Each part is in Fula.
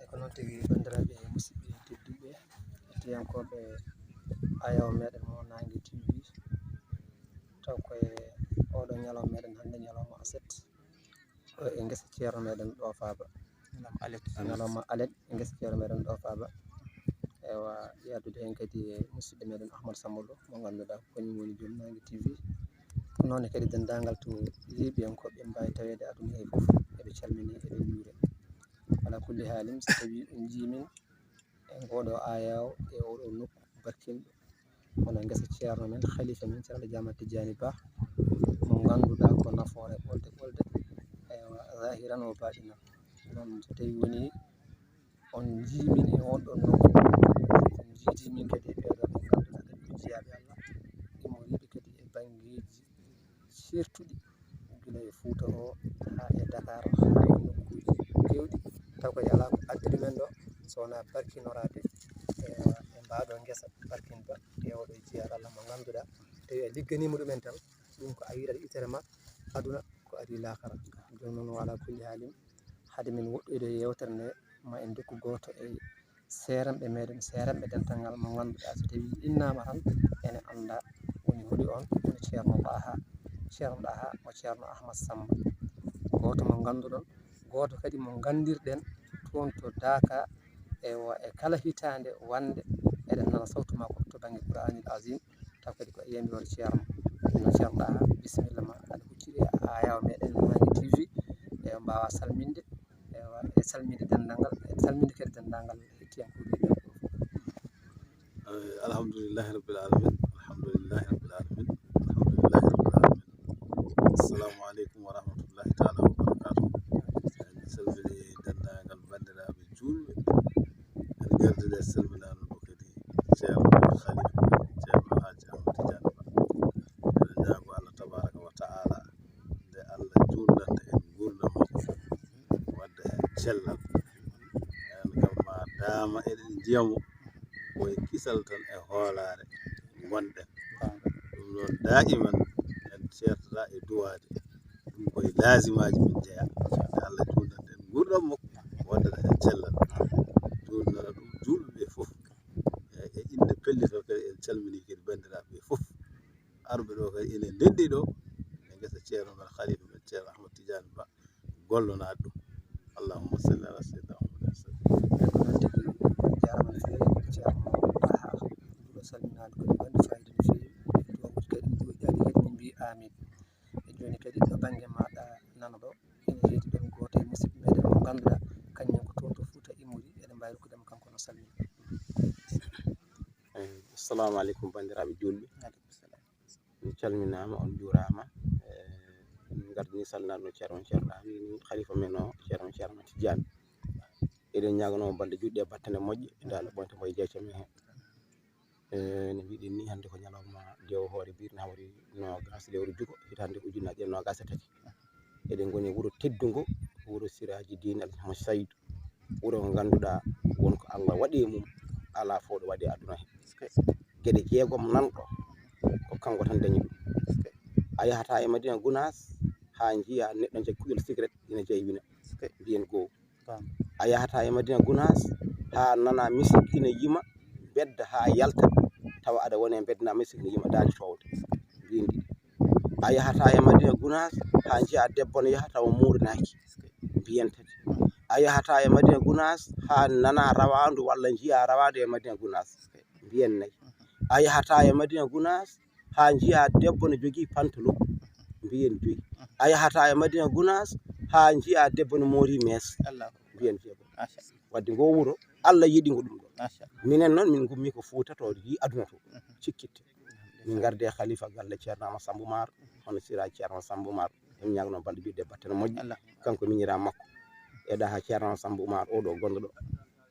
ko noon tigi bandiraɓe musidɓe tedduɓe hettiyankoɓe ayaw meɗen mo Nangue TV taw koye oɗo ñalawma meɗen hande ñalawma aset e guesa ceerno meɗen ɗo Faba ñalawma alet e guesa ceerno meɗen ɗo Faba ewa yaddude hen kadi e musidɗo meɗen Ahmadou Samba Lo mo ganduɗa kañum woni joom Nangue TV noon kadi dendagal to liɓiyankoɓe mbawi tawede aduna he foof eɓe calmini eɓe juure ala kulli halin so tawi ɗum jimin e ngoɗo ayaw e oɗo nokku barkinɗo hono guesa ceerno men khalifa men ceerno Diamate Tidiani Ba mo ganduɗa ko nafoore ɓolde ewa zahiran o batinan noon so tawi woni on jimin e on ɗon nokku on jiidimin kadi e ɓeɗo ɓe ganduɗa kadi ko jiyaɓe Allah immoriɓe kadi e banggueji certuɗi guila e Fouta o ha e Dakar ha e nokkuji kewɗi taw kadi ala ko addani men ɗo so wona barkinorade e mbaɗo guesa barkinba e oɗo jiyaɗo Allah mo ganduɗa tawi a ligganima ɗumen tan ɗum ko a yiɗat itere ma aduna ko adi lahara joni noon wala kulli halin haade min woɗɗoyde yewtere nde ma en dokku goto e seranɓe meɗen seranɓe dental ngal mo ganduɗa so tawi innama tan ene anda woni hooli on woni ceerno Daha mo ceerno Ahmad Samba goto mo ganduɗon goto kadi mo gandirɗen toon to Daka ewa e kala hitande wande eɗen nana sawtu mako to banggue Qouranil Azim taw kadi ko yiyande ceerno Daha bisimilla ma aɗa hucciti e ayaw meɗen Nangue TV e mbawa salminde ewa e salminde dendagal e salminde kadi dendagal hettiyankoɓe alhamdulillahi rabbil alamin assalamu aleykum wa rahmatullahi taala wa barakatuh en salmini dendagal bandiraɓe julɓe en gardude salminano ɗo kadi ceerno khalifa ceerno Haji Ahmad Tidiane Ba eɗen ñaago Allah tabaraka wa taala nde Allah jurnanta en gurdam makko wadda hen cellal en kam ma dama eɗen jiyamo koye kisal tan e hoolare gonɗen ɗum noon daiman en certata e duwade ɗum koye lasimaji min jeeya nde Allah jurnanta en gurdam makko waddata hen cellal jurnana ɗum julɓeɓe foof e inde pellito kadi en calmini kadi bandiraɓe foof arɓe ɗo kadi ene ndenndi ɗo e guesa ceerno men khalifa men ceerno Ahmad Tidiane Ba gollonaɗo ɗum allahumma salli ala sayyidina Muhammad jarama no fewi ceerno Daha ɗuɗo salminade kadi waɗi fayida no fewi duwaguji kadi joɗiɗaɗi kadi min mbi amin e joni kadi ɗo banggue maɗa nana ɗo ene heedi ɗon goto e musidɓe meɗen mo ganduɗa kañumen ko toon to Fouta immori eɗen mbawi rokkudemo kanko no salmina assalamu aleykum bandiraɓe julɓe on calminama on juurama min gardini salminade no ceerno Daha wini khalifa men o ceerno Tidiane eɗen ñagonomo balɗe juɗɗe e battane moƴƴe nde Allah ɓonta mo e jeecam en no mbiɗen ni hande ko ñalawma dewo hoore birne hawri nogas lewru juuko hitande ujunnaje e nogas e tati eɗen goni wuuro teddugo wuuro Siraji Dine Alhaji Saydou wuuro ngo ganduɗa wonko Allah waɗi mum ala fo ɗo waɗi aduna he gueɗe jeegom nanɗo ko kanko tan dañi ɗum a yahata e Madina Gounass ha jiiya neɗɗo jaggi kuƴol cigarette ina jeywina mbiyen goho a yahata e Madina Gounass ha nana musique ina yima bedda ha yalta tawa aɗa wone bedda musique ina yima dande towde mbiyen ɗiɗi a yahata e Madina Gounass ha jiiya debbo ne yaha tawa murinaki mbiyen tati a yahata e Madina Gounass ha nana rawandu walla jiiya rawandu e Madina Gounass mbiyen nayyi a yahata e Madina Gounass ha jiiya debbo ne jogui pantalon mbiyen joyyi a yahata e Madina Gounass ha jiiya debbo ne mori mees mbiyen jeegom wadde ngo wuuro Allah yiɗi ngo ɗum ɗo minen noon min gummi ko Fouta to yi aduna to cikkitte min garde khalifa galle ceerno Amadou Samba Oumar hono siraji ceerno Samba Oumar en ñagno balɗe juɗɗe battane moƴƴe kanko miñira makko e ɗaha ceerno Samba Oumar oɗo gonɗo ɗo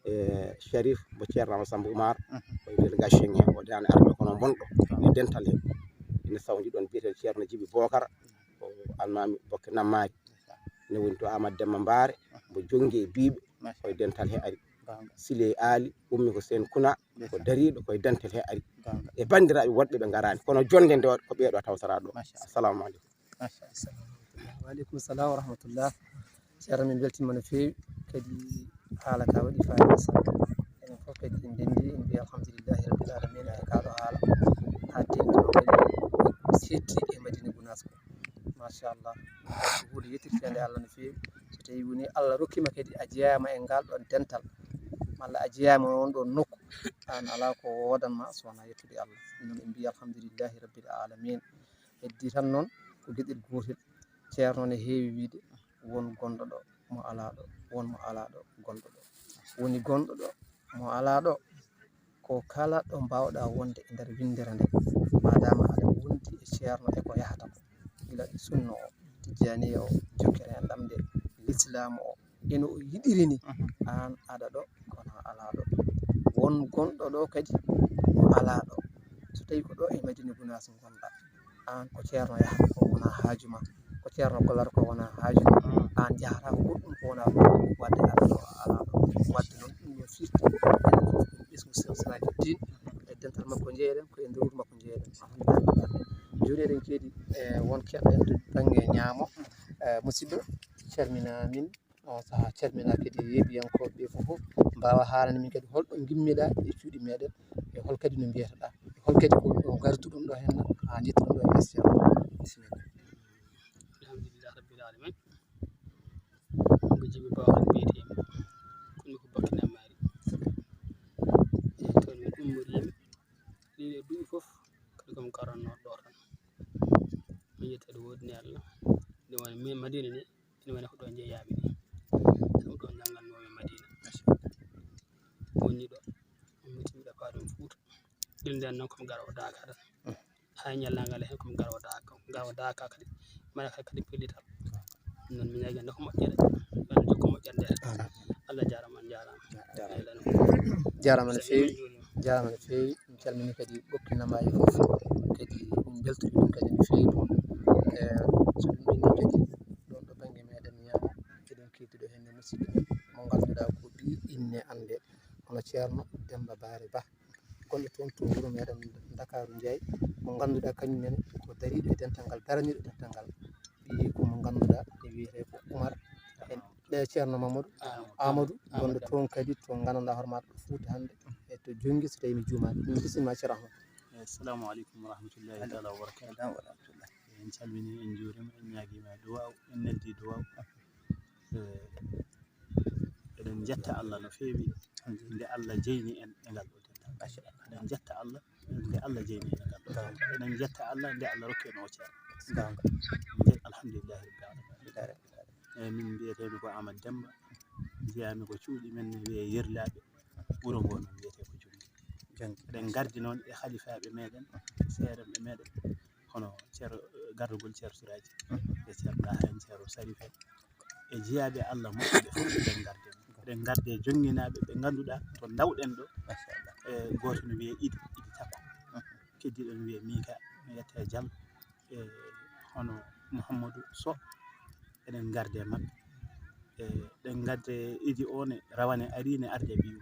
e Sharif mo ceerno Amadou Samba Oumar o délégation he o dani arɓe kono bonɗo e dental he ene sawdi ɗon biyete ceerno Djiby Bocar o almami Bokke Nammari ne woni to Amadou Demba Bare mo jongi e biɓe koye dental he ari Sile Ali ummi ko sen kuna ko dariɗo koye dental he ari e bandiraɓe wonɓe ɓe garani kono jonde nde ko ɓeeɗo tawtara ɗo assalamu aleykum wa aleykum salam wa rahmatullah ceerno min beltima no fewi kadi haala ka waɗi fayida sappo enen fof kadi en dendi en mbiya alhamdulillahi rabbil alamina e kaɗo haala ha tengtino kadi setti e Madina Gounass ko machallah ko hunde yettirtede Allah no fewi so tawi woni Allah rokkima kadi a jeeyama e ngal ɗon dental walla a jeeyama on ɗon nokku an ala ko wodanma sowona yettude Allah ɗum noon en mbiya alhamdulillahi rabbil alamina heddi tan noon ko gueɗel gotel ceerno ne heewi wiide won gonɗo ɗo mo ala ɗo won mo ala ɗo gonɗo ɗo woni gonɗo ɗo mo ala ɗo ko kala ɗo mbawɗa wonde e nder windere nde madama aɗa wondi e ceerno e ko yahata ko gila ɗo sunna o tijaniya o jokkere hen ɗamde l'islamu o eno o yiɗiri ni an aɗa ɗo kono ala ɗo won gonɗo ɗo kadi mo ala ɗo so tawi ko ɗo e Madina Gounass gonɗa an ko ceerno yahata ko wona haajuma ko ceerno gollata ko wona haajuma an jahata ko goɗɗum ko wona ɗum wadde aɗa ɗo ala ɗo wadde noon ɗum yo firti ɓesgu silsilaji din e dental makko jeeyaɗen ko e nder wuro makko jeeyaɗen alhamdulillah joni eɗen keeɗi won keɗɗo en to banggue ñaamo musidɗo calminamin on saaha calmina kadi yeeɓiyankoɓe fof mbawa haalande min kadi holɗo gimmiɗa e cuuɗi meɗen e hol kadi no mbiyataɗa e hol kadi ko garduɗum ɗo hen ha jettuɗum ɗo e less ceerno bisimilla. alhamdulillah rabbil alamin ko jibi bawa mbiyetemi kono ko bakkina maari toon min ummorimi ɗiɗo duuɓi fof kadi komi karanno ɗo tan min yettede wodini Allah nde woni min Madina ni ene woni ko ɗo jeeyami ni sabu ɗo janggannomi Madina wonni ɗo mitimmiɗa paɗum Fouta ɗin nden noon komi garowo Daka tan hay ñallagal hen komi garowo Daka kadi mbaɗa kadi pellital non mi ñaagi ande ko moƴƴere Allah jokka moƴƴere nde Allah jarama on jarama no fewi jarama no fewi min calmini kadi ɓokkinamaji fof kadi min beltori ɗum kadi no fewi moon so ɗum ɓenni kadi ɗon ɗo banggue meɗen ñaamo eɗen keddiɗo henne musidɗo men mo ganduɗa ko ɓi inne ande hono ceerno Demba Bare Ba gonɗo toon to wuuro meɗen Dakaru Ndiaye mo ganduɗa kañumenne ko dariɗo e dental ngal daraniɗo dental ngal ɓi komo ganduɗa e wiyete ko Oumar en ɗe ceerno Mamadou Amadou gonɗo toon kadi to gandanɗa hoore maɗa ɗo Fouta hande e to Jongui so tawi mi jumani min bisimilla ceerno Ahmad. Assalamu alaikum warahmatullahi taala wabarakatuh. En calmini en juurima en ñaguima duwaw en neldi duwaw eɗen jetta Allah no fewi nde Allah jeyni en e ngal ɗo dental eɗen jetta Allah nde Allah jeyni en e ngal ɗo eɗen jetta Allah nde Allah rokki en o ceerno alhamdulillahi rabbil alamin eyyi min mbiyetemi ko Amadou Demba jeyami ko cuuɗi men ne wiye Yerlaɓe wuuro ngo noon wiyete ko Jongui eɗen gardi noon e halifaɓe meɗen seereɓe meɗen hono ceero gardugol ceero Siraji e ceero Daha en ceero Sarif en e jeeyaɓe Allah moƴƴuɓe fof eɗen garde jonguinaɓe ɓe ganduɗa to dawɗen ɗo e goto no wiye Idi Takko keddiɗo no wiye Mika mi yette Diallo e hono Mouhamadou Sow eɗen garde mabɓe eɗen gadde Idi one rawane arine arde biyu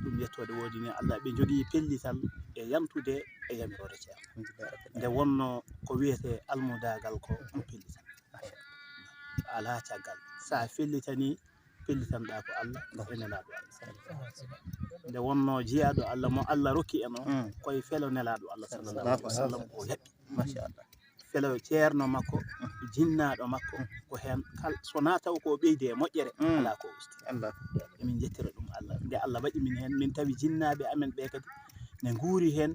ɗum yettode woodi ni Allah ɓe jogui pellital e yantude e yamirode ceerno nde wonno ko wiyete almudagal ko pellital ala caggal sa fellitani pellitanɗa ko Allah e nelaɗo Allah nde wonno jeeyaɗo Allah mo Allah rokki en o koye felo nelaɗo Allah sallallahu alaihi wasallam o yaɓi machallah felo ceerno makko jinnaɗo makko ko hen sona taw ko ɓeyde e moƴƴere ala ko usti emin jettira ɗum Allah nde Allah waɗi min hen min tawi jinnaɓe amen ɓe kadi ne guuri hen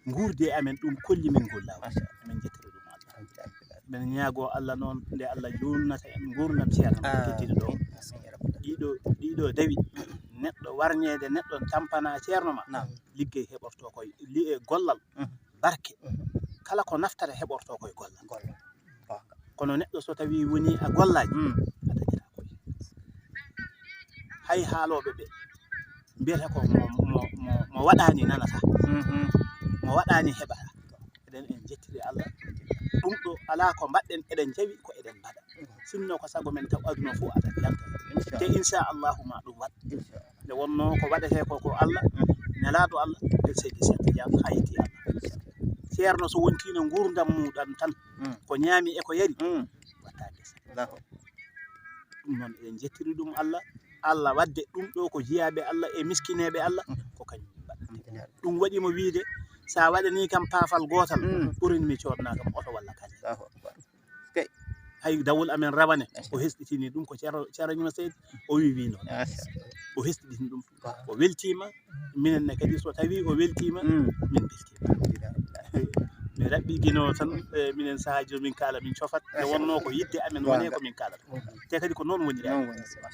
guurde amen ɗum kolli min gol lawol emin jettira ɗum Allah min ñaago Allah noon nde Allah julnata en gurdam ceerno keddiɗo ɗo ɗiɗo dawi neɗɗo warñede neɗɗo tampana ceerno ma liggey heɓorto koye gollal barke kala ko naftata heɓorto koye gollal kono neɗɗo so tawi woni a gollaji a dañata koye hay haaloɓe ɓe mbiyata ko mo waɗani nanata mo waɗani heɓata eɗen en jettiri Allah ɗum ɗo ala ko mbaɗɗen eɗen jawi ko eɗen mbaɗa sinno ko sago men taw aduna fof aɗa yalta te inchallahu ma ɗum waɗ nde wonno ko waɗete ko Allah nelaɗo Allah e seydi Cheikh Tidiane ha yetti Allah ceerno so wontino gurdam muɗam tan ko ñaami e ko yari watta gesa ɗum noon eɗen jettiri ɗum Allah Allah wadde ɗum ɗo ko jiyaɓe Allah e miskineɓe Allah ko kañum mbaɗa ɗum waɗimo wiide sa waɗani kam paafal gotal ɓurini mi codna kam oto walla kane hay dawol amen rawane o hesɗitini ɗum ko ceerno Seydi o wi noon o hesɗitini ɗum o weltima minen ne kadi so tawi o weltima min beltima mi raɓɓi guino tan minen sahaji min kaala min cofat e wonno ko yidde amen wone ko min kalata te kadi ko noon woni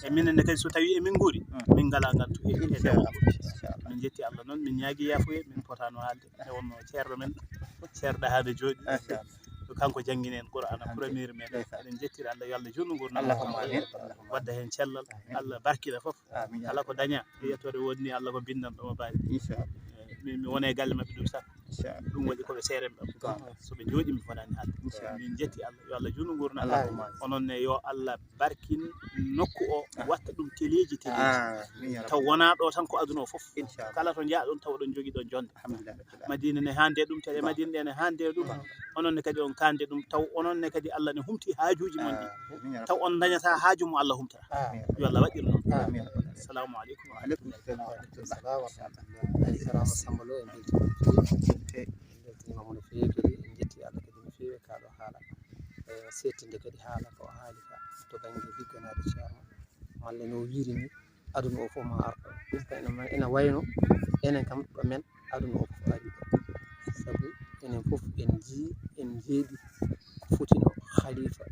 e minen ne kadi so tawi emin guuri min ngala ngantu e dewo min jetti Allah noon min ñaagui yafuye min potano haalde e wonno ceerno men ceerno Dahade jooɗi kanko jangguini en Qur'ana premier meɗen eɗen jettira Allah yo Allah junnu gurdam wadda hen cellal Allah barkina foof kala ko daña yettode wonni Allah ko bindan ɗomo bawi mi wone galle mabɓe ɗum saka ɗum waɗi koɓe seeren ɗam soɓe jooɗi mi fotani haalde min jetti Allah yo Allah junnu gurdam onon ne yo Allah barkin nokku o watta ɗum teleji taw wona ɗo tan ko aduna o foof kala to jaaɗon taw ɗon jogui ɗon jonde Madina ne hande ɗum tawi Madina ɗe ne hande ɗum onon ne kadi on kande ɗum taw onon ne kadi Allah ne humti haajuji mon ɗi taw on dañata haaju mo Allah humtata yo Allah waɗir noon assalamu aleykum wa aleykum salam wa rahmatullahi ceerno Samba Lo en beltinima mo no feewi kadi en jetti Allah kadi no feewi kaɗo haala settinde kadi haala ko haali ka to banggue ligganade ceerno malla no wirini aduna o fof ma arɗo ɗum kam ina wayno enen kam ɗo men aduna o fof ari ɗo saabu enen fof en jeeɗi ko fotino khalifa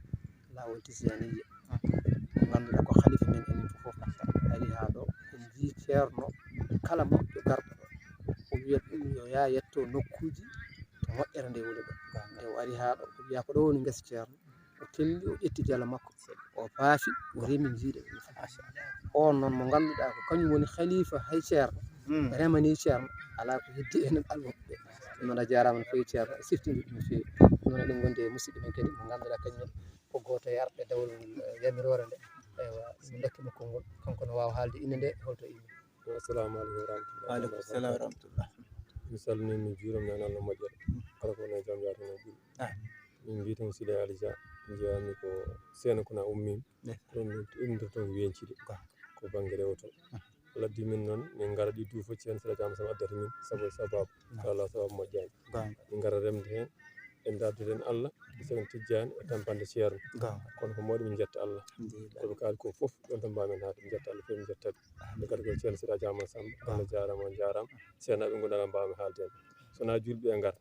lawol tijaniya mo ganduɗa ko khalifa men enen fof ari ha ɗo en jii ceerno kala moƴƴo garɗo ɗo o wiyat ɗum yo ya yetto nokkuji to moƴƴere nde woni ɗo e o ari ha ɗo o wiya ko ɗo woni gesa ceerno o telli o ƴetti jalo makko o baafi o remi jiiɗe ɗum on noon mo ganduɗa ko kañum woni khalifa hay ceerno remani ceerno ala ko heddi enen almuɓe ɗum noon a jarama no fewi ceerno e siftinde ɗum no fewi ɗum noon eɗen gondi e musidɗo men kadi mo ganduɗa kañumen ko goto e arɓe dawol yamirore nde ewa min dokkimo konngol kanko no wawa haalde inde nde holto inde assalamu aleykum wa rahmatullah waaleykum salam wa rahmatullah mi salmini min juuram nan Allah moƴƴere kala ko woni jam yatano juuɗe min mbiyetemi Sile Ali Dia jeeyami ko seeno kona ummimi ɗon ɗumde toon wencide ko banggue rewoto laddi min noon min gara ɗi duufo ceerno Sila Jama Samba addata min sabu sababu so Allah sababu moƴƴani min gara remde hen en darduɗen Allah sen tijjani e tampande ceerno kono ko mawɗi min jetta Allah koɓe kaali ko foof ɗon tan mbamin haade min jetta Allah fewi min jettaɓe ɓe kadi ko ceerno Sila Jama Samba Allah jarama on jarama ceernaɓe gondala mbawmi haalde hen sona julɓe e gara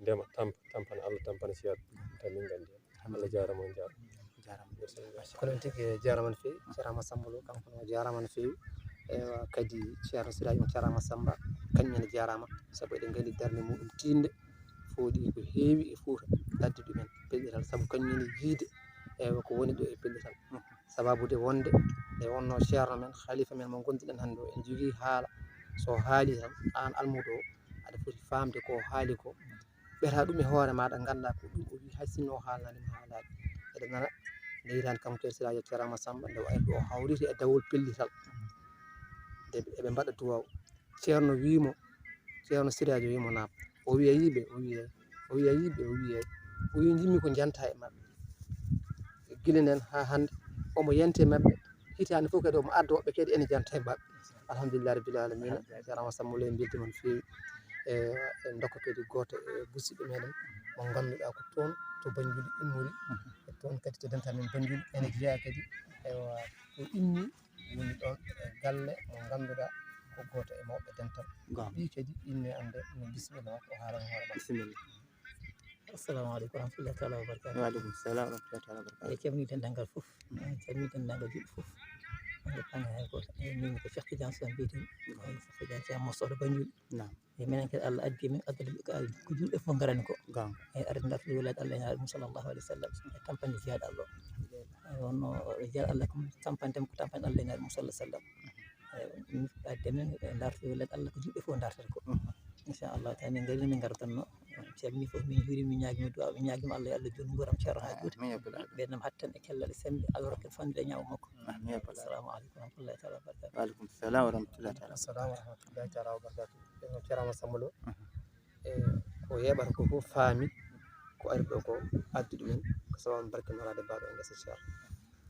ndema tampana Allah tampana ceerno tan min gandi hen Allah jarama on jarama kono tigui jarama no fewi ceerno Samba Lo kanko no jarama no fewi ewa kadi ceerno Siraji on ceerama Samba kañumene jarama saabu eɗen gandi darde muɗum tinde fooɗi ko heewi e Fouta ladde ɗumen pellital saabu kañumene yiide ewa ko woni ɗo e pellital sababude wonde e wonno ceerno men khalifa men mo gondiɗen hande o en jogui haala so haali tan an almudo o aɗa foti famde ko haali ko ɓeeta ɗum e hoore maɗa ganda ko ɗum o wi hay sinno o haalnanima haalade eɗen nana nde hitande kanko Siraji ceerama Samba nde wayno o hawriti e dawol pellital eɓe mbaɗa duwaw ceerno wimo ceerno Siraji wimo naam o wiya yiiɓe o wiya yiiɓe o wi jimmi ko janta e mabɓe guila nden ha hande omo yente mabɓe hitande fof kadi omo arda woɓɓe kadi ene janta e mabɓe alhamdulillah rabbil alamina ceerno Samba Lo en beltima no fewi en dokka kadi goto e musidɗo meɗen mo ganduɗa ko toon to Banjul immori e toon kadi to dental men Banjul ene jeeya kadi ewa ko immi woni ɗon e galle mo ganduɗa ko goto e mawɓe dental ɗi kadi inne ande no bisimilla makko o haalana hoore makko bisimilla assalamu aleykum wa rahmatullahi taala wa barakatuh waaleykum salam wa rahmatullahi taala wa barakatuh e calmini dendagal foof calmini dendagal juɓɓe foof ande banggue hay goto min ko Cheikh Tidiane Sy mbiyetemi Cheikh Tidiane Sy mosoɗo Banjul e minen kadi Allah addi min addude ko julɓe fof garani ko e arde dartude welade Allah e naaɗe mum sallllahu alih w sallam e tampande jiyaɗo Allah o wonno jiyaɗo Allah kam tampantema ko tampande Allah e naaɗe mum sallah sallam adde min e dartude welade Allah ko julɓe fof dartata ko inchallah tawi min garini min gardanno calmini fof min juurima min ñaguima duwaw min ñaguima Allah yo Allah joni guuram ceerno ha juuti ɓenam hattan e kellal e sembe Allah rokken famde e ñaama makko assalamu aleykum wa rahmatullahi taala wa barakatuh waaleykum salam wa rahmatullahi taala assalamu wa rahmatullahi taala wa barakatuh ceerno Samba Lo e ko yeɓata ko fof faami ko ari ɗo ko addi ɗumen ko sababu barke morade baɗo e gesa ceerno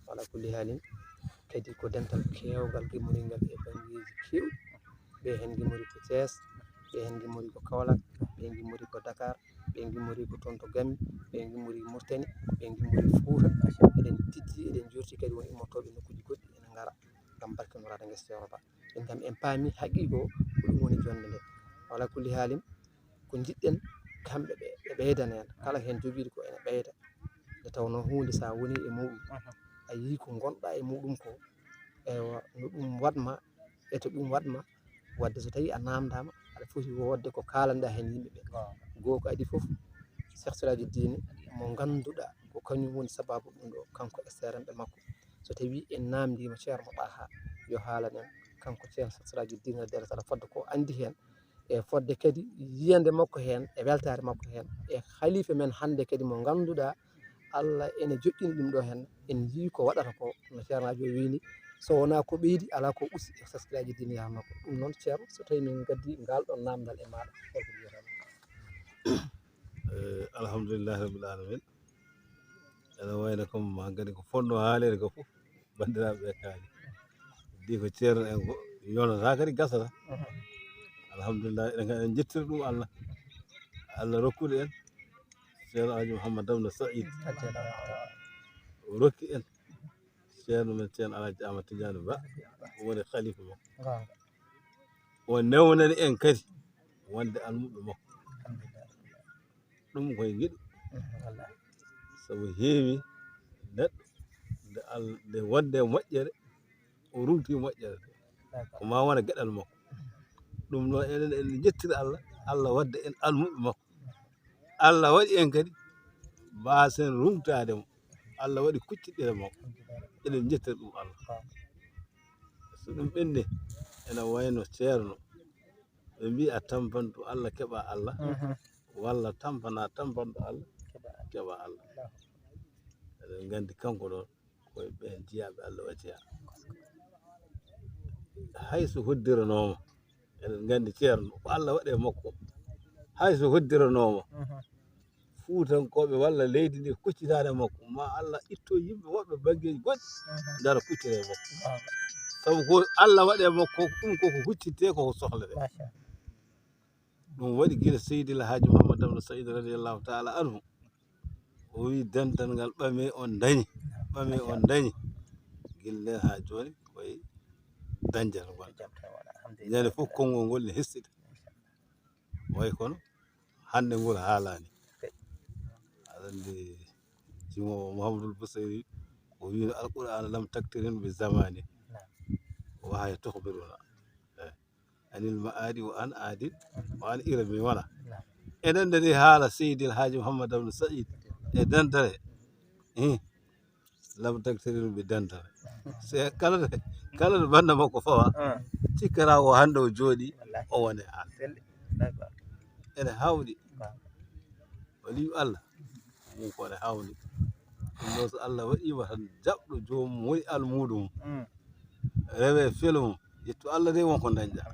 wala kulli haalin kadi ko dental keewgal gimmoringal e banggeji kewɗi ɓe hen gimmori ko Thiès ɓe hen gimmori ko Kaolack ɓe gimmori ko Dakar ɓe gimmori ko toon to Gambi ɓe gimmori Mauritanie ɓe gimmori Fouta eɗen tijji eɗen jurti kadi won immortoɓe nokkuji goɗɗi ene ngara ngam barkinorade guesa Ceerno Ba en kam en paami haqiqo ko ɗum woni jonde nde wala kulli haalin ko jiɗɗen kamɓe ɓe ɓe ɓeydana en kala hen jogiiɗo ko ene ɓeyda nde tawno hunde sa woni e muɗum a yii ko gonɗa e muɗum ko ewa no ɗum waɗma e to ɗum waɗma wadde so tawi a namdama aɗa foti wodde ko kalanɗa hen yimɓeɓe goo ko adi foof Cheikh Sirajuddine mo ganduɗa ko kañum woni sababu ɗum ɗo kanko e seeranɓe makko so tawi en namdima Ceerno Ɗaha yo haalan en kanko Cheikh Sirajuddine Dersala fodde ko andi hen e fodde kadi yiyande makko hen e weltare makko hen e khalifa men hande kadi mo ganduɗa Allah ene joƴƴini ɗum ɗo hen en yii ko waɗata ko no ceernajo wini so wona ko ɓeydi ala ko usi e Cheikh Sirajuddine yahno ko ɗum noon ceerno so tawi min gaddi ngal ɗon namdal e maɗa holko mbiyatama alhamdulillahi rabbil alamin ene wayno comme ma gadi ko fonno haalede ko fof bandiraɓe ɓe kaali di ko ceerno en ko yonata kadi gasata alhamdulillah eɗen jettira ɗum Allah Allah rokkude en ceerno Alaji Mouhammad Damno Saïd o rokki en ceerno men ceerno Alaji Amadou Tidiane Ba woni khalifa makko o newnani en kadi wonde almuɓe makko ɗum koye giɗo sabu heewi neɗɗo nde wonde moƴƴere o rumti moƴƴere ko ma wona gueɗal makko ɗum ɗo eɗen en jettira Allah Allah wadde en almuɓe makko Allah waɗi en kadi mbasen rumtade mo Allah waɗi kucciɗire makko eɗen jettira ɗum Allah so ɗum ɓenni ene wayno ceerno ɓe mbi a tampanto Allah keɓa Allah walla tampana tampanɗo Allah keɓa Allah eɗen gandi kanko ɗon koye ɓen jiyaɓe Allah wacciya hayso hoddiranoma eɗen gandi ceerno ko Allah waɗe makko hayso hoddiranoma Fuutankoɓe walla leydi ndi kuccitade makko ma Allah itto yimɓe woɓɓe baggeji goɗɗi dara kuccire makko sabu ko Allah waɗe makko ɗum koko huccitte koko sohlete ɗum waɗi guila Seydi El Hadji Mouhammad Damno Saïd radiyallahu taala anhu o wi dental ngal ɓame on dañi guila nden ha joni koye dañjata gonɗa ñande fof konngol ngol ne hessiɗa way kono hande ngol haalani aɗa andi jimowo Mouhamadoul Bousayri o wino alqur'ana lam taktirin bi zamani wahay tohbiruna anil ma'adi wa an adil wa an irami wala enen dani haala Seydi El Hadji Mouhammad Damno Saïd e dentare lam taktirin bi dentare se kala ɗo banda makko fawa cikkata o hande o jooɗi o wone haala ene hawɗi waliyu Allah mum ko ene hawni ɗum ɗo so Allah waɗima tan jaɓɗo jomum woni almuɗum rewe felo mum yettu Allah de wonko dañƴa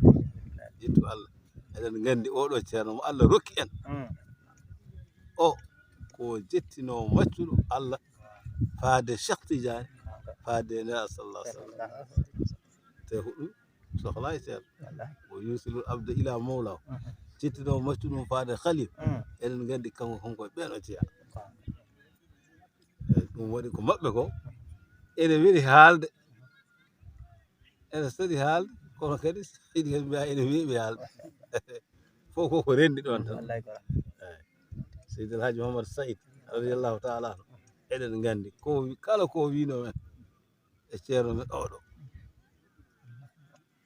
yettu Allah eɗen gandi oɗo ceerno mo Allah rokki en o ko jettino maccuɗo Allah faade Cheikh Tidiane faade nela sallallahu alaihi wasallam te ko ɗum sohla e ceerno o yusilul abda ila mawlaw jettino maccuɗum faade khalil eɗen gandi kanko konko e ɓen o jeeya ɗum waɗi ko maɓɓe ko ene weeli haalde ene saɗi haalde kono kadi iɗi kadi mbiya ene weeɓi haalde fof koko rendi ɗon tan Seydi El Hadji Mouhammad Saïd radiyallahu taala anhu eɗen gandi ko kala ko wino men e ceerno men oɗo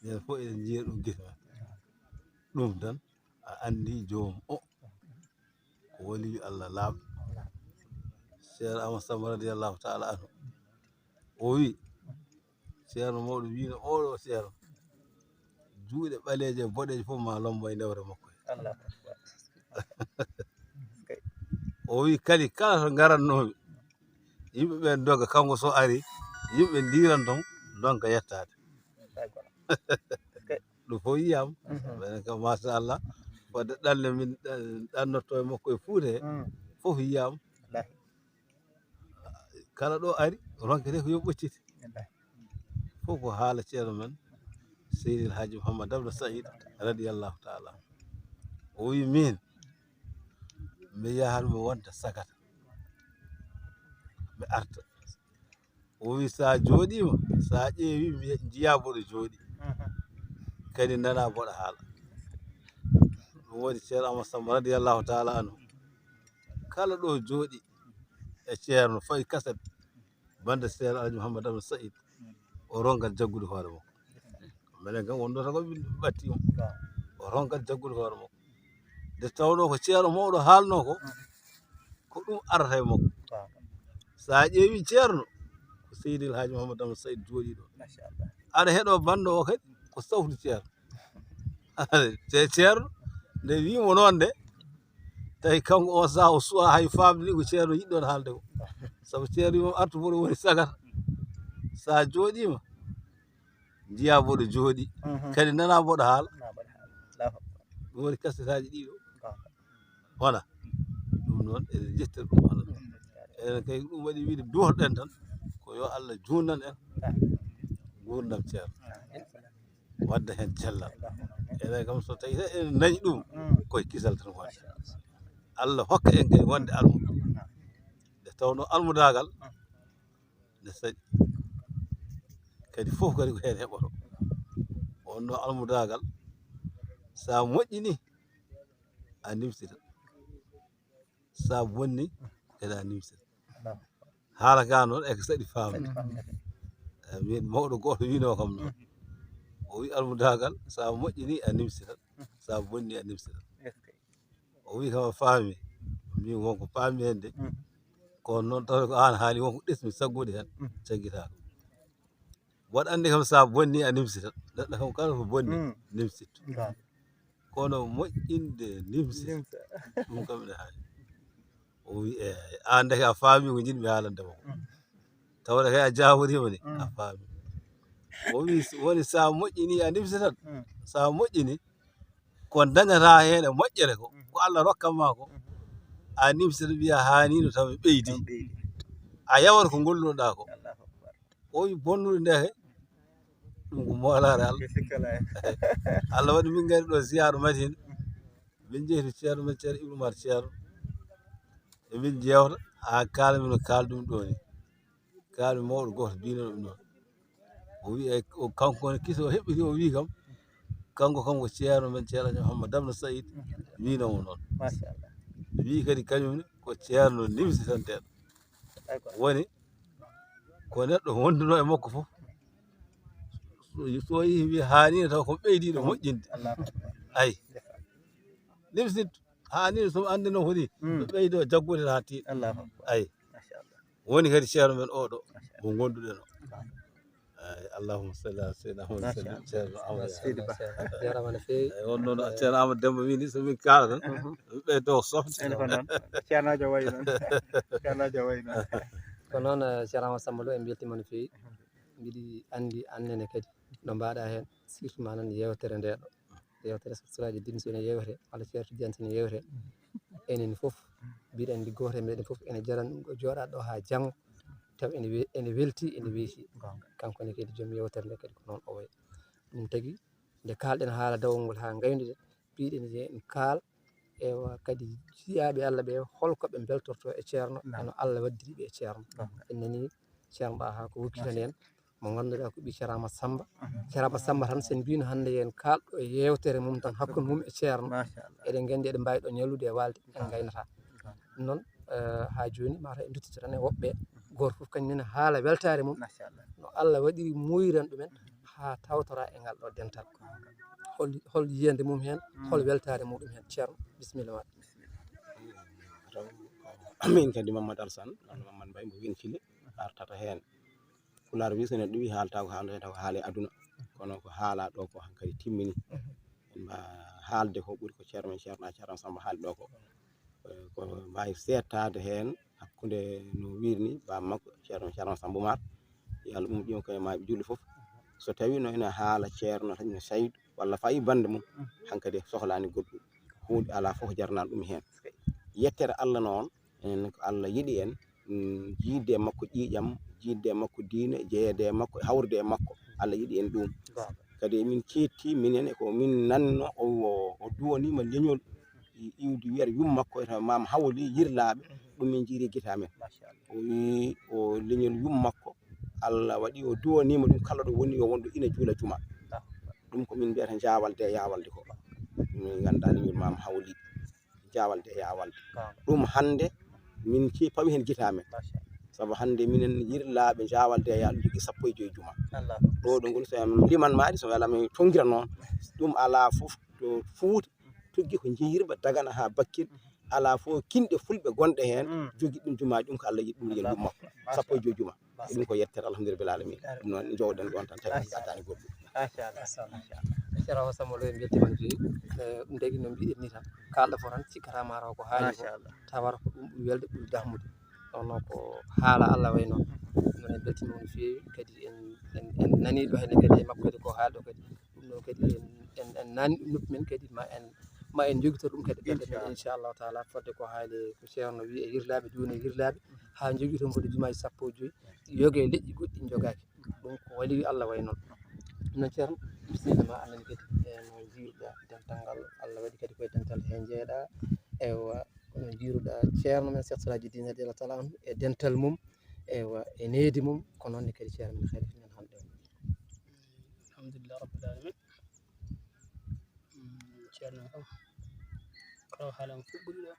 nden fof eɗen jiiya ɗum gite men ɗum tan a andi joomum o ko waliyu Allah laaɓɗo ceerno Amadou Samba radiyallahu taala anhu o wi ceerno mawɗo wino oɗo ceerno juuɗe ɓaleeje e boɗeeje fof ma lombo e ndewre makko o wi kadi kala to garannomi yimɓe ɓen dogga kanko so ari yimɓe ndirantomo donka yettade ɗum fof yiyama ɓenen kam machallah wadde ɗalle min ɗannotto e makko e Fuuta he fof yiyama kala ɗo ari ronkete ko yo ɓocciti fof ko haala ceerno men seydi El Hadji Mouhammad Abdou Saïd radiyallahu taala o wi min mi yahatmo wonde sagata mi arta o wi sa jooɗima sa ƴeewi jiya boɗo jooɗi kadi nana boɗo haala ɗum waɗi ceerno Amadou Samba radiyallahu taala anhu kala ɗo jooɗi e ceerno fayi kaset bande ceerno Alhaji Mouhammad Abdou Saïd o ronkat jaggude hoore makko minen kam wonɗo tan ko ɓatti o ronkat jaggude hoore makko nde tawno ko ceerno mawɗo haalno ko ɗum arata e makko sa ƴeewi ceerno ko Seydi El Hadji Mouhammad Abdou Saïd jooɗi ɗo aɗa heɗo bande o kadi ko sawtu ceerno te ceerno nde wimo noon de tawi kanko o saha o suwa hay famde ni ko ceerno yiɗɗon haalde ko saabu ceerno wimo artu boɗo woni sagata sa jooɗima jiya boɗo jooɗi kadi nana boɗo haala ɗum woni kasetaji ɗiɗo wona ɗum noon eɗen jettira ɗum Allah enen kay ɗum waɗi wiide duwotoɗen tan ko yo Allah junnan en gurdam ceerno wadda hen cellal enen kam so tawi enen dañi ɗum koye kisal tan wonde Allah hokka en kay wonde almudo nde tawno almudagal nde saɗi kadi fof kadi ko hen heɓoto wonno almudagal sa moƴƴini a nimsita sa bonni kadi a nimsita haala ka noon eko saɗi famde min mawɗo goto wino kam noon o wi almudagal sa moƴƴini a nimsitat sa bonni a nimsitat o wi kam a faami min wonko paami hen de kono noon taw ko an haali wonko ɗesmi saggude hen caggita ɗum waɗa andi kam sa bonni a nimsitat neɗɗo kam kala ko bonni nimsitto kono moƴƴinde nimsita ɗum kam ene haali o wi an deke a faami ko jiɗmi haalandema ko tawde kay a jaforima ni a faami o wi woni sa moƴƴini a nimsitat sa moƴƴini ko dañata hen e moƴƴere ko Allah rokkanma ko a nimsita mbiya hanino taw mi ɓeydi a yawat ko gollunoɗa ko o wi bonnude nde kay ɗum ko molare Allah Allah waɗi min gari ɗo ziyara Madina min jeehi to ceerno men ceerno Ibnu Umar ceerno emin jewta ha kalmin no kaldumi ɗo ni kalmi mawɗo goto mbinoɗo ɗum noon o wi kanko ne kiisi o heɓɓiti o wi kam kanko kam ko ceerno men ceerno Mouhammad Abdou Saïd winomo noon wi kadi kañumne ko ceerno nimsitanteɗo woni ko neɗɗo wonduno e makko fof so yi wi hanino taw ko ɓeydiɗo moƴƴinde ayi nimsitto hanino somo andi no foti ɓe ɓeydo jaggude ha tiiɗa ayi woni kadi ceerno men oɗo mo gonduɗen o allahumma salli ala sayyidina Muhammad ceerno Amadou seydi Ba jarama no fewi on noon ceerno Amadou Demba wini somin kaala tan ɓeydo sofde ceernojo wayi noon ceernojo wayi noon ko noon ceerno Amadou Samba Lo en beltima no fewi mbiɗi andi annene kadi no mbaɗa hen surtout manan yewtere nde ɗo yewtere suraji din so ene yewte walla ceerno Tidiane so ene yewte enen fof mbiɗa andi goto e meɗen fof ene jarana ɗum ɗo joɗaɗo ɗo ha janggo taw ene welti ene weeti kankone kadi joom yewtere nde kadi ko noon o wayi ɗum tagui nde kalɗen haala dawol ngol ha gaynuɗen mbiɗen en kaal ewa kadi jiyaɓe Allah ɓe holkoɓe beltorto e ceerno eno Allah waddiriɓe e ceerno en nani ceerno Ɗaha ko hokkitani en mo ganduɗa ko ɓi ceerno Amadou Samba tan sen mbino hande yen kalɗo e yewtere mum tan hakkude mum e ceerno eɗen gandi eɗen mbawi ɗo ñallude e walde en gaynata ɗum noon ha joni mataw en duttita tan e woɓɓe goto foof kañumne haala weltare mum no Allah waɗiri muyran ɗumen ha tawtora e ngal ɗo dental hol yiyande mum hen hol weltare muɗum hen ceerno bisimilla ma min kadi Mamadou Alassane Mamadou Mbaye mo Wencile artata hen Pulaar wi so neɗɗo wi haalta ko haalata taw ko haale aduna kono ko haala ɗo ko hankkadi timmini en mba haalde ko ɓuuri ko ceerno men ceerno Samba haali ɗo ko mbawi settade hen hakkude no wirni baba makko ceerno Samba Oumar yo Allah ummo koye maaɓe julɓe foof so tawi no ene haala ceerno tan no Saydou walla fayi bande mum hankkadi sohlani goɗɗum hunde ala fof jarnani ɗum hen yettere Allah noon enen ko Allah yiɗi en jiidde e makko ƴiiƴam jiidde e makko diine jeeyede e makko hawrude e makko Allah yiɗi en ɗum kadi min keetti minen ko min nanno o duwonima leñol iwdi wiyata yummakko eta Mame Hawly Yirlaɓe ɗum min jiiri guita men o wi o leñol yummakko Allah waɗi o duwonima ɗum kala ɗo woni yo wonɗo ina juula juma ɗum ko min mbiyata jawalde e yawalde ko min ganduɗa leñol Mame Hawly jawalde e yawalde ɗum hande min pawi hen guita men saabu hande minen Yirlaɓe jawalde e yawalde jogui 15 juma ɗo ɗo ngol so liman maɗi so wela min tongira noon ɗum ala foof to Fouta tuggi ko jeeyirba Dagana ha Bakkil ala fof kinɗe fulɓe gonɗe hen jogui ɗum jumaji ɗum ko Allah yiɗi ɗum leñol yummakko 15 juma ɗum ko yettere alhamdulillah bil alamin ɗum noon jowɗen ɗon tan tawi gattani goɗɗum Ceerno Samba Lo en beltima no fewi ɗum tagi no mbiɗen ni tan kalɗo fo tan cikkata mataw ko haali ko tawata ko ɗum ɓuuri welde ɓuuri dahmude ɗonno ko haala Allah way noon ɗum en beltima no fewi kadi en nani ɗo henne kadi e makko kadi ko haalɗo kadi ɗum ɗo kadi en nani ɗum noppi men kadi ma en joguitor ɗum kadi ɓerde men inchallahu taala fodde ko haali ko ceerno wi e Yirlaɓe joni e Yirlaɓe ha joguiton kadi jumaji 15 yogue leƴƴi goɗɗi jogaki ɗum ko waliyu Allah way noon ɗum noon ceerno bisimilla ma anani kadi no jiiruɗa dental ngal Allah waɗi kadi koye dental he jeeɗa ewa kono jiiruɗa ceerno men Cheikh Sadji radiallahu taala anhu e dental mum ewa e needi mum ko noonne kadi ceerno men halifa men hande alhamdulillah rabbil alamin ceerno kam kala haalama fof ɓuuri ɗo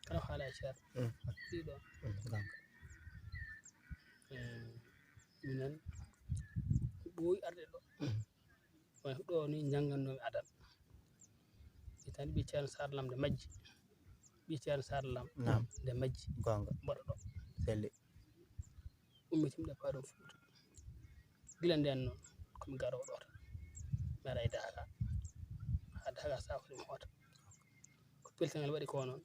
kala haala e ceerno ɓuuri ɗo minen ɓooyi arde ɗo way ɗo ni janggannomi adal tan ɓi ceerno Sar Lam nde majji ɓi ceerno Sar Lam nde majji gonga mbaɗa ɗo selli ummitimɗe paɗum Fouta gila nden noon komi garowo ɗo tan mi ara e Daga ha Daga sako ɗum hoota ko peltangal waɗi ko noon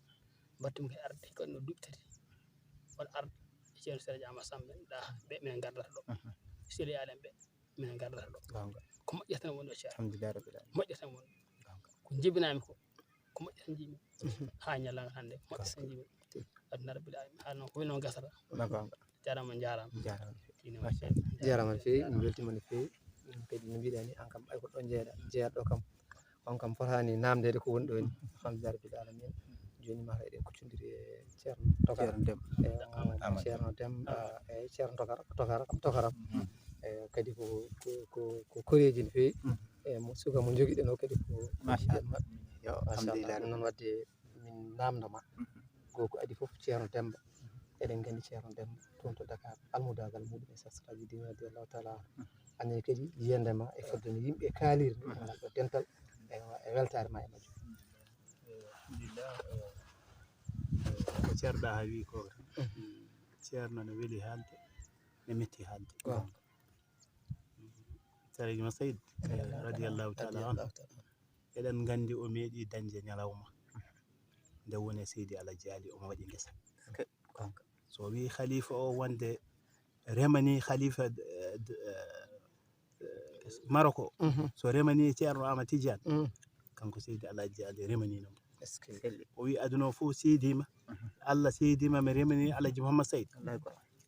battumi kadi arde hikka no duuɓi tati waɗa arde e ceerno Siraji Ahmad Sambe ɗa ɓe minen gardata ɗo seli alen ɓe minen gardata ɗo ko moƴƴata tan woni ɗo ceerno alhamdulillah rabbil alamin moƴƴata tan woni ko jibinami ko moƴƴata tan jiimi ha ñallangal hande moƴƴata tan jiimi aduna rabbil alamin ha noon ko woni noon gasata jarama jarama no fewi min beltima no fewi kadi no mbiɗa ni an kam ɓay ko ɗo jeeyaɗo kam on kam fotani namdede ko woni ɗo ni alhamdulillah rabbil alamin joni mata eɗen kuccodiri e ceerno Tokara ceerno Demba e ceerno Tokaram kadi ko koreji no fewi e mo suka mo joguiɗen o kadi ko machallah alhamdulillah noon wadde min namdoma goko adi foof ceerno Demba eɗen gandi ceerno Demba toon to Dakar almudagal muɗum e Cheikh Sadji radiallahu taala anne kadi yiyandema e fodde no yimɓe kaaliri ngal ɗo dental e weltare ma e majjum alhamdulillah ko ceerɗa ha wi ko tan ceerno no weeli haalde ne metti haalde Saraji Masayid radiallahu taala an eɗen gandi o meeɗi dañde ñalawma nde woni Seydi Alaji Ali omo waɗi ngesa so wi khalifa o wonde remani khalifa Maroko so remani ceerno Ama Tidiane kanko Seydi Alaji Ali remanino o wi aduna o fof seedima Allah seedima mi remani Alaji Mouhammad Sayd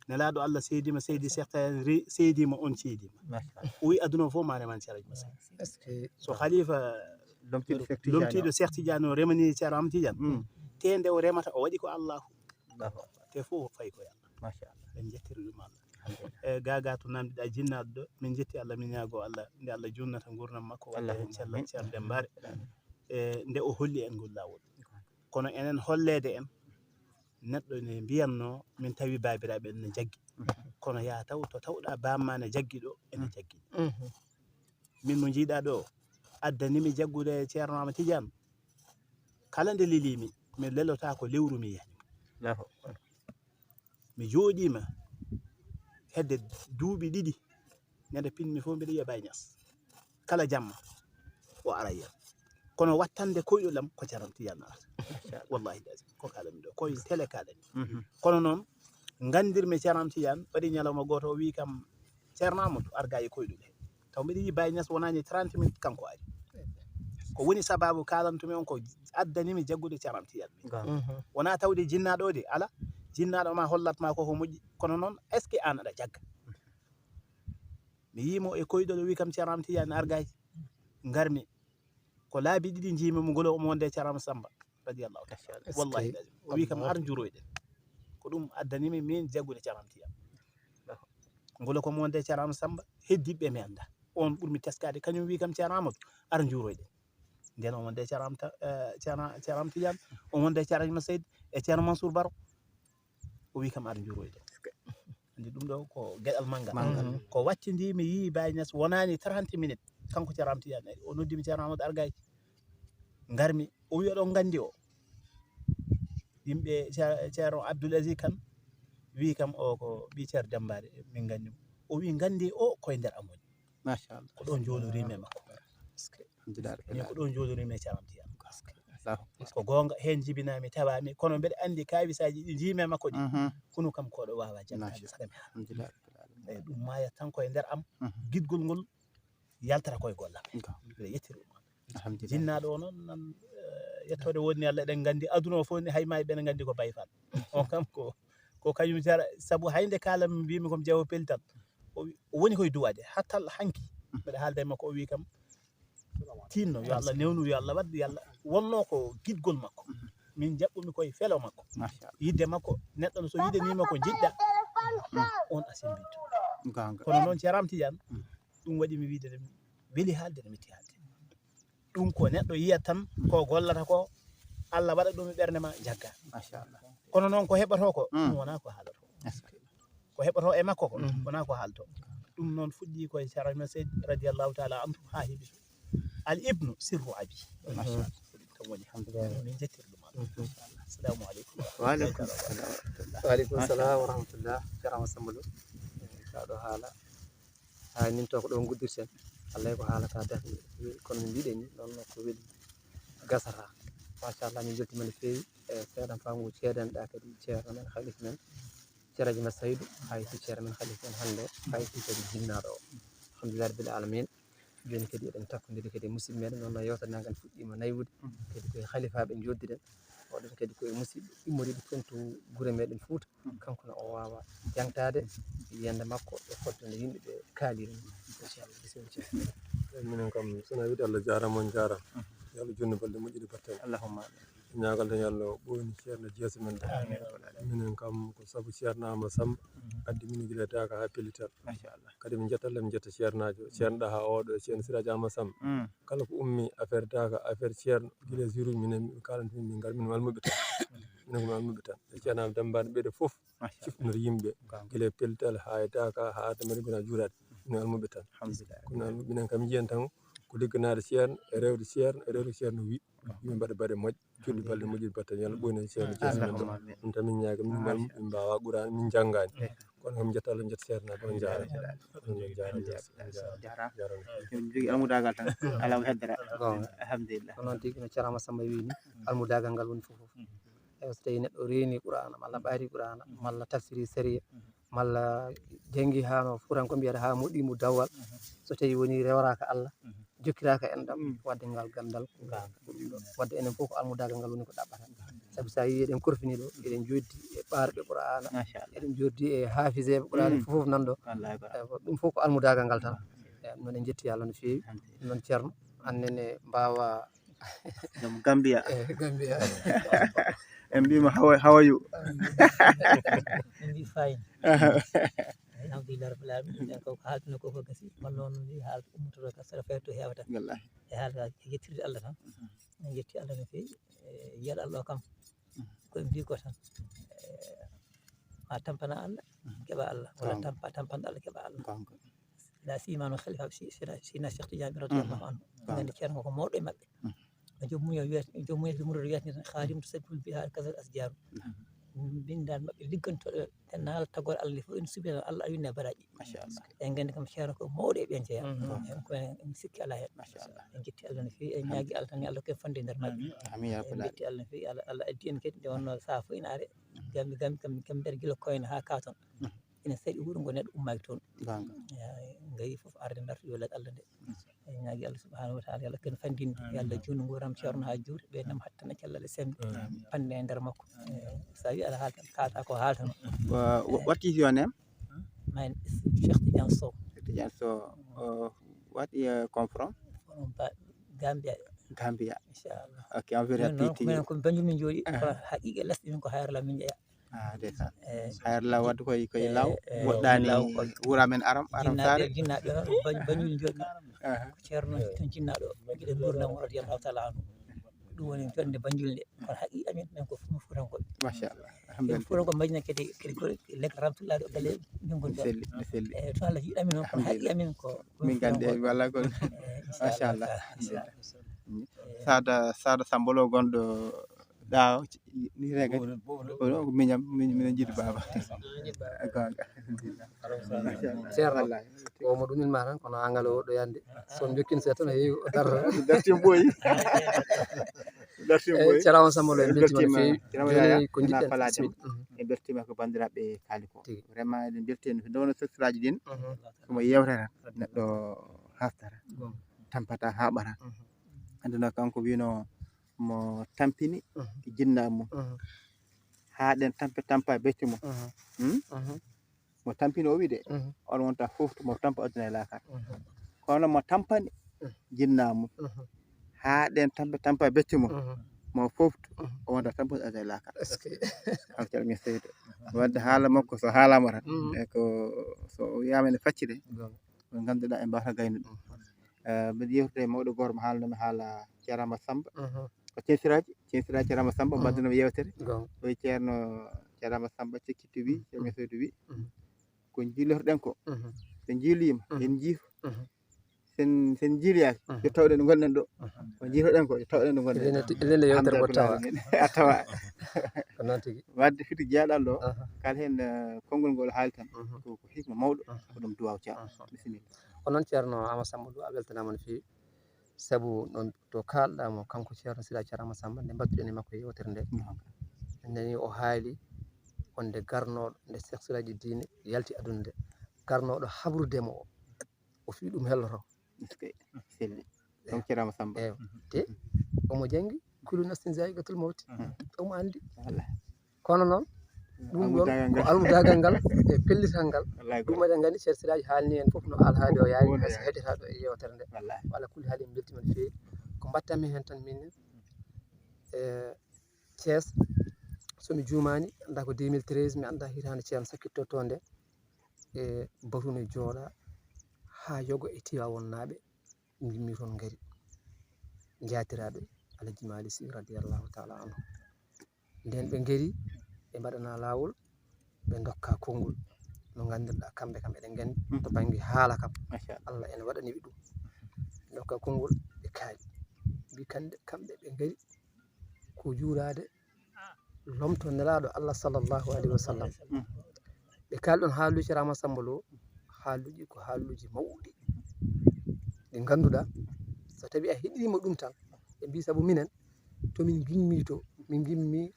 nelaɗo Allah seedima Seydi Cheikh Tayane seedima on seedima o wi aduna o fof ma remani Seydi Masayid so khalifa lomtiɗo Cheikh Tidiane o remani ceerno Ama Tidiane te nde o remata o waɗi ko Allahu te fof fayi koye Allah en jettiri ɗum Allah e gaga to namdiɗa jinnaɗo ɗo min jetti Allah min ñaago Allah nde Allah junnata gurdam makko walla hen cellal ceerno Dembare e nde o holli en ngol lawol kono enen hollede en neɗɗo ne mbiyanno min tawi babiraɓe en ne jaggi kono ya taw to tawɗa bamma ne jaggi ɗo ene jaggi min mo jiiɗa ɗo addanimi jaggude ceerno Ama Tidiane kala nde lelimi mi lelota ko lewru mi yani mi jooɗima hedde duuɓi ɗiɗi nde pinmi fof mbiɗa yiya Baye Niass kala jamma o arayya kono wattande koyɗolam ko ceerno Tidiane arata wallahi ko kalami ɗo koye télé kalami kono noon gandirmi ceerno Ama Tidiane waɗi ñalawma goto o wi kam ceerno Amadou arga e koyɗuɗe taw mbiɗa yi Baye Niass wonani 30 minutes kanko ari ko woni sababu kalantumi on ko addanimi jaggude ceerno Ama Tidiane wona tawde jinnaɗo de ala jinnaɗo ma hollatma koko moƴƴi kono noon est ce que an aɗa jagga mi yimo e koyɗol o wi kam Ceerno Amadou Tidiane argaji garmi ko laabi ɗiɗi jiimi mo ngolo omo wonde Ceerno Amadou Samba radiyallahu taala wallahi lazim o wi kam ar juroyɗen ko ɗum addanimi min jaggude Ceerno Amadou Tidiane ngolo komo wonde Ceerno Amadou Samba heddiɓe mi anda on ɓurmi teskade kañum wi kam Ceerno Amadou ar juroyɗen nden o wonde Ceerno Amadou Tidiane o wonde Ceerno Amadou Seydou e Ceerno Mansour Baro o wi kam ar juroyɗen andi ɗum ɗo ko gueɗal manggal ko wattidi mi yi Baye Niass wonani 30 minutes kanko Ceerno Amadou Tidiane o noddimi Ceerno Amadou argaji garmi o wi oɗon gandi o yimɓe Ceerno Abdoul Aziz Kane wi kam o ko ɓi Ceerno Dembare min gandimo o wi gandi o koye nder am woni machallah ko ɗon jolorimi makko min ko ɗon jolorimi Ceerno Amadou Tidiane ko gonga hen jibinami tawami kono mbeɗa andi kawisaji ɗi jimi makko ɗi kono kam koɗo wawa jangade sagami ha eyi ɗum maya tan koye nder am guidgol ngol yaltata koye gollam mbiɗa yettiri ɗum jinnaɗo o noon nan yettode woni Allah eɗen gandi aduna o fof ni hay ma ɓene gandi ko Baye Fall on kam ko kañum jara saabu hayde kala mbimi komi jeewo pellital o woni koye duwade hattal hanki mbeɗa haalde e makko o wi kam tinno yo Allah newnu yo Allah waddu yo Allah wonno ko guidgol makko min jaɓɓumi koye felo makko yidde makko neɗɗo no so yiidanima ko jiɗɗa on asimbinto kono noon Ceerno Amadou Tidiane ɗum waɗi mi wiide weeli haalde no metti haalde ɗum ko neɗɗo yiyat tan ko gollata ko Allah waɗa ɗum e ɓernde ma jagga machallah kono noon ko heɓato ko ɗum wona ko haalato ko heɓato e makko ko wona ko haalto ɗum noon fuɗɗi koye Ceerno Amadou Seydou radiyallahu taala anhu ha heeɓi to al ibnu sirru abi machallah tan woni min jettiri ɗum assalamu aleykum waaleykum salam wa rahmatullah Ceerno Amadou Samba Lo kaɗo haala ha nin to ko ɗon guddirten Allah ko haalata dafi kono min mbiɗen ni noon ko weeli gasata machallah min jeltima no feewi e seeɗan famu ceedanɗa kadi ceerno men haalif men Ceerno Amadou Seydou hay so ceerno men haalif men hannde hay so kadi jinnaɗo o alhamdulillah rabbil alamin joni kadi eɗen takkodiri kadi musidɓe meɗen noon no yewtanagal fuɗɗima naywude kadi koye halifaɓe joddiɗen oɗon kadi koye musidɓe immoriɓe toon to guure meɗen Fouta kanko no o wawa jangtade yiyande makko e fodde yimɓeɓe kaaliri inchallah bisimilla minen kam sona wiide Allah jarama on jarama yo Allah jonni balɗe moƴƴiɗe battane allahumma ñagal tan yo Allah ɓoyni ceerno jeese men minen kam ko saabu Ceerno Amadou Samba addi min guila daka ha pellital machallah kadi min jetta Allah min jetta ceernajo ceernoɗa ha oɗo ceerno Siraji Amadou Samba kala ko ummi affaire daka affaire ceerno guila jour minen kalanta min gar min walmuɓe tan minen ko walmuɓe tan e ceerno Amadou Dembane ɓeɗe foof ciftonor yimɓe guila pellital ha e daka ha damari gona juurade min walmuɓe tan kono minen kam jiyen tan ko ligganade ceerno e rewde ceerno wi min mbaɗa baɗe moƴƴe cuɗɗi balɗe moƴƴiɗe battane yo Allah ɓoynen ceerno jeese men ɗum tan min ñaaga min walmu min mbawa ɓurani min janggani kono kam jetta Allah jetta ceernaɓe on jarama jogi almudagal tan ala ko heddata alhamdulillah noon tigui no Ceerno Amadou Samba wi ni almudagal ngal woni fof so tawi neɗɗo reeni Qur'ana malla ɓaari Qur'ana malla tafsiri sériya malla jangi hano furanko mbiyata ha moɗɗimo dawwal so tawi woni rewraka Allah jokkiraka enɗam wadde ngal gandal wadde enen fof ko almudagal ngal woni ko ɗaɓɓata saabu sa yi eɗen korfini ɗo eɗen joddi e ɓarɓe Qur'ana eɗen joddi e hafiseɓe Qur'ana fof nanɗo ɗum fof ko almudagal ngal tan noon en jetti Allah no fewi noon ceerno annene mbawa Gambia Gambia en mbima how are you en mbi fayin alhamdulillah rabbil alamin en ko haaltuno ko gasi walla on wi haalto ummotoɗo ka saɗa fayi to hewata wallahi e haalta yettirde Allah tan en yetti Allah no fewi yiyaɗo Allah o kam koye mbi ko tan ma tampana Allah keeɓa Allah walla tampanɗo Allah keeɓa Allah la simano khalifa sina Cheikh Tidiane radiyallahu anhu gandi ceerno ko mawɗo e maɓɓe joom muño muroɗo wiyata tan khadimtu sabul biha kasal asjaru bindal maɓɓe liggantoɗo te naala tagore Allah fof en subina Allah ayunne baraji machallah en gandi kam ceerno ko mawɗo e ɓen jeeya en ko en sikki ala hen machallah en jetti Allah no fewi en ñaagui Allah tan Allah koye fonde nder maɓɓe amin ya rabbal alamin en jetti Allah no fewi Allah addi en kadi nde wonno saaha fof ina are gambi kam nder guila koyne ha katon ina saɗi wuuro ngo neɗɗo ummaki toon gayi foof arde darto yo Allah nde en ñaagui Allah subhanahu wa taala Allah ken fandinde yo Allah junnu nguuram ceerno ha juuɗe ɓe nam hattana cellal e sembe pande e nder makko sa wi ala haalta kalata ko haaltano what is your name my Cheikh Tidiane Sow Tidiane so what you come from? From Gambia. Gambia. Inshallah. Okay, I'm very happy to Minen ko Banjul min jooɗi kono haqiqa lesɗe min ko Hayra min jeeya. Ndeysaan Hayra wadde koye law woɗɗani wura men aram sare jinnaɓe noon Banjul jooɗi ko ceerno ton jinnaɗo giɗe gurdam radiyallahu taala anhu ɗum woni jonde Banjul nde kono haqiqa min ko fuutankoɓe machallah alhamdulillah fuutankoɓe majjina kadi lekka ramtullaɗo galle min goni ɗo selli to Allah yiɗami noon kono haqiqa min ko min gandi walla kon machallah sada Sambolo gonɗo ɗa ni rega minen jiiɗi baba gonga ceerno o mo ɗumin ma tan kono angale o ɗo yande son jokkin se tan heewi o dartim boyi ceerno Sambolo en beltima no feewi ko jiɗɗen falade en beltima ko bandiraɓe kaali ko vraiment eɗen beltino ndowno sesiraji ɗin komo yewtata neɗɗo haftata tampata haɓata anduna kanko wino mo tampini jinnaɓe mum haɗen tampa becce mum mo tampini o wi de on wonta fofto mo tampa adduna e lakar kono mo tampani jinnaɓe mum haɗen tampa becce mum mo fofto o wonta tampa adduna e lakar kanko calmi seydo wadde haala makko so haalama tan e ko so wiyama ene faccide ko ganduɗa e mbawata gaynu ɗum mbiɗa yewtude e mawɗo goto mo haalnomi haala Ceerno Samba ko censiraji Ceerno Samba mbaddunoma yewtere o wi Ceerno Samba cekkiti wi Ceerno Seydu wi ko jiilotoɗen ko so jiilima en jiifa sen jiiloyaki yo tawɗen ɗo gonɗen ɗo ko jiiloɗen ko yo tawɗen ɗo gonɗen elende yewtere ko tawa a tawa ko noon tigui wadde fiti jeeɗal ɗo kala hen konngol ngol haali tan ko hikma mawɗo ko ɗum duwaw Ceerno bisimilla ko noon Ceerno Amadou Samba Ɗo a weltanama no fewi saabu ɗon to kalɗamo kanko Ceerno Sila Ceerno Samba nde mbadduɗen e makko yewtere nde en nani o haali wonde garnoɗo nde sehsiraji diine yalti aduna nde garnoɗo habrudemo o fi ɗum helloto selli ɗum Ceerno Samba te omo jangi kullu nafsin zaiqatul mawti omo andi kono noon ɗum ɗon ko almudagal ngal e pellital ngal ɗum waɗen gandi Ceerno Silaji haalni en fof no alhaali o yaari hayso heɗetaɗo e yewtere nde walla kulli haali en beltima no fewi ko mbattanmi hen tan min e Thiés somi jumani anda ko 2013 mi anda hitande Ceerno sakkittoto nde e Batuno Joola ha yogo e Tiwawon naaɓe gimmi toon ngari jatiraɓe Alaji Malick Sy radiyallahu taala anhu nden ɓe ngari ɓe mbaɗana lawol ɓe dokka konngol no gandirɗa kamɓe kam eɗen gandi to banggue haala kam Allah ene waɗaniɓe ɗum ɓe dokka konngol ɓe kaali mbi kamɓe ɓe ngari ko juurade lomto nelaɗo Allah sallllahu alayhi wa sallam ɓe kaali ɗon haaluji Ceerno Amadou Samba Lo haaluji ko haaluji mawɗi ɗi ganduɗa so tawi a heɗima ɗum tan ɓe mbi saabu minen tomin gimmi to min gimmi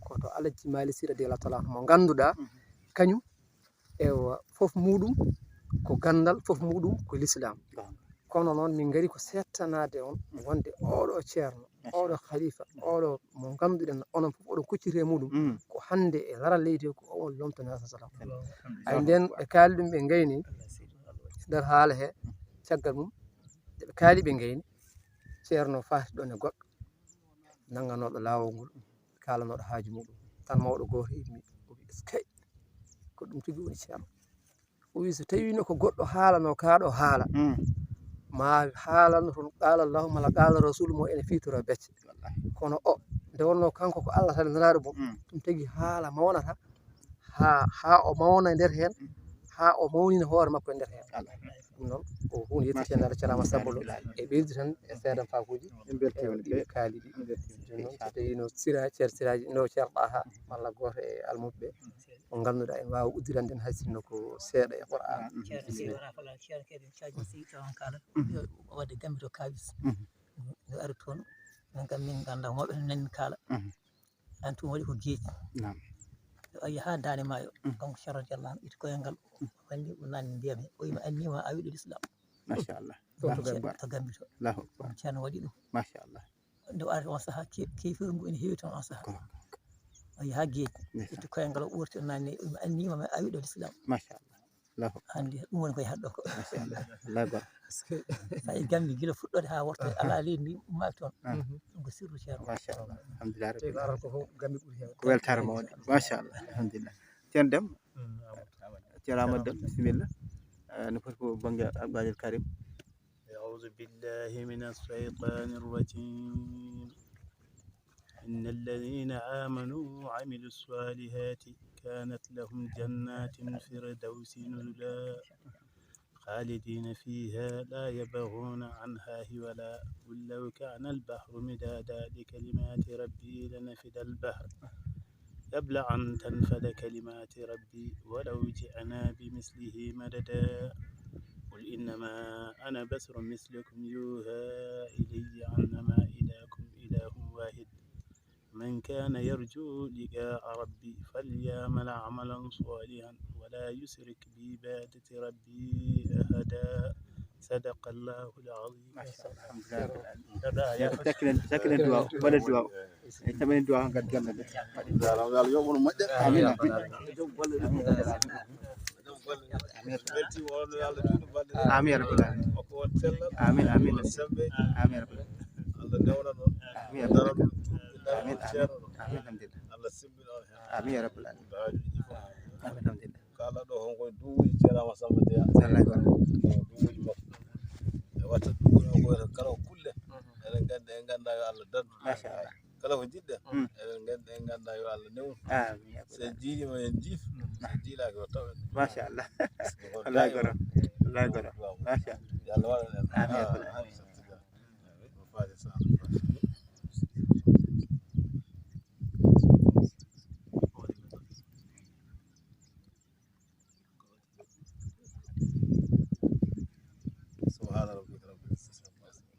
koto Alaji Malick Sy radiyallahu taala mo ganduɗa kañum ewa fof muɗum ko gandal fof muɗum ko l'islam kono noon min gari ko settanade on wonde oɗo ceerno oɗo khalifa oɗo mo ganduɗen onon fof oɗon kuccite muɗum ko hande e laral leydi ko on lomtani sa sallam ay nden ɓe kaali ɗum ɓe gayni nder haala he caggal mum nde ɓe kaali ɓe gayni ceerno faati ɗon e goɗɗo nanganoɗo lawol ngol kalanoɗo haaji muɗum tan mawɗo goto immi o wi eskay ko ɗum tigi woni ceerno o wi so tawino ko goɗɗo haalano kaɗo haala ma haalano toon qala Allahu mala qala rasulu mo ene fitora becce kono o nde wonno kanko ko Allah tan nelaɗo mum ɗum tagi haala mawnata ha o mawna nder hen ha o mawnina hoore makko e nder hen ɗum noon ko hunde yettitenade Ceerno Amadou Samba Lo e ɓeydi tan e seedan fakuji ɗi kaali ɗi joni noon so tawi no Ceerno Siraji no Ceerno Ɗaha walla goto e almuɓe mo ganduɗa en wawa uddirande en hay sinno ko seeɗa e Qur'an ceerno kadi caji si tawan kala wadde gambi to kalis no ari toon min kam min ganda mawɓe to nani kala an tun waɗi ko geeji ayi ha dane maayo kanko Ceerno Diallo iti koyel ngal wandi ɗum nanni ndiyam he o wima annima a wiɗo l'islam machallah to gambi to ceerno waɗi ɗum machallah nde o ari on saaha kefir ngu ene heewi toon on saaha o yaha geeji itti koyel ngal o ɓurti o nanni o wima annima a wiɗo l'islam machallah andi ɗum woni koye haɗɗo ko Allah gor sa gambi gila fuɗɗode ha worta ala leydi ndi ummaaki toon ɗum ko sirru ceerno machallah alhamdulillah te ko arata ko gambi ɓuri heewde ko weltare mawde machallah alhamdulillah ceerno Déme ceerno Amadou Déme bisimilla no foti ko banggue Abdoul Karim أعوذ بالله من الشيطان الرجيم إن الذين آمنوا وعملوا الصالحات كانت لهم جنات الفردوس نزلا خالدين فيها لا يبغون عنها هولا قل لو كان البحر مدادا لكلمات ربي لنفد البحر قبل أن تنفد كلمات ربي ولو جئنا بمثله مددا قل إنما أنا بشر مثلكم يوحى إلي أنما إلهكم إله واحد من كان يرجو لقاء ربي فليعمل عملا صالحا ولا يشرك بعبادة ربي أحدا صدق الله العظيم. سكن الدعاء بدأ الدعاء تمن الدعاء قد قلنا آمين يا رب العالمين آمين آمين آمين يا رب العالمين آمين الحمد لله آمين يا رب العالمين آمين الحمد لله kala ɗo honko duuɓi ceerama Samba Déya duuɓi makko e watta duuɓi o koyta kala ko kulle eɗen gandi en ganda yo Allah dandu machallah kala ko jiɗɗen eɗen gandi en ganda yo Allah newu so jiiɗima en jiif so jiiɗaki o tawen machallah wallahi goro wallahi goro machallah yo Allah waɗan en آمين يا رب العالمين سبحان ربك رب العزة عما يصفون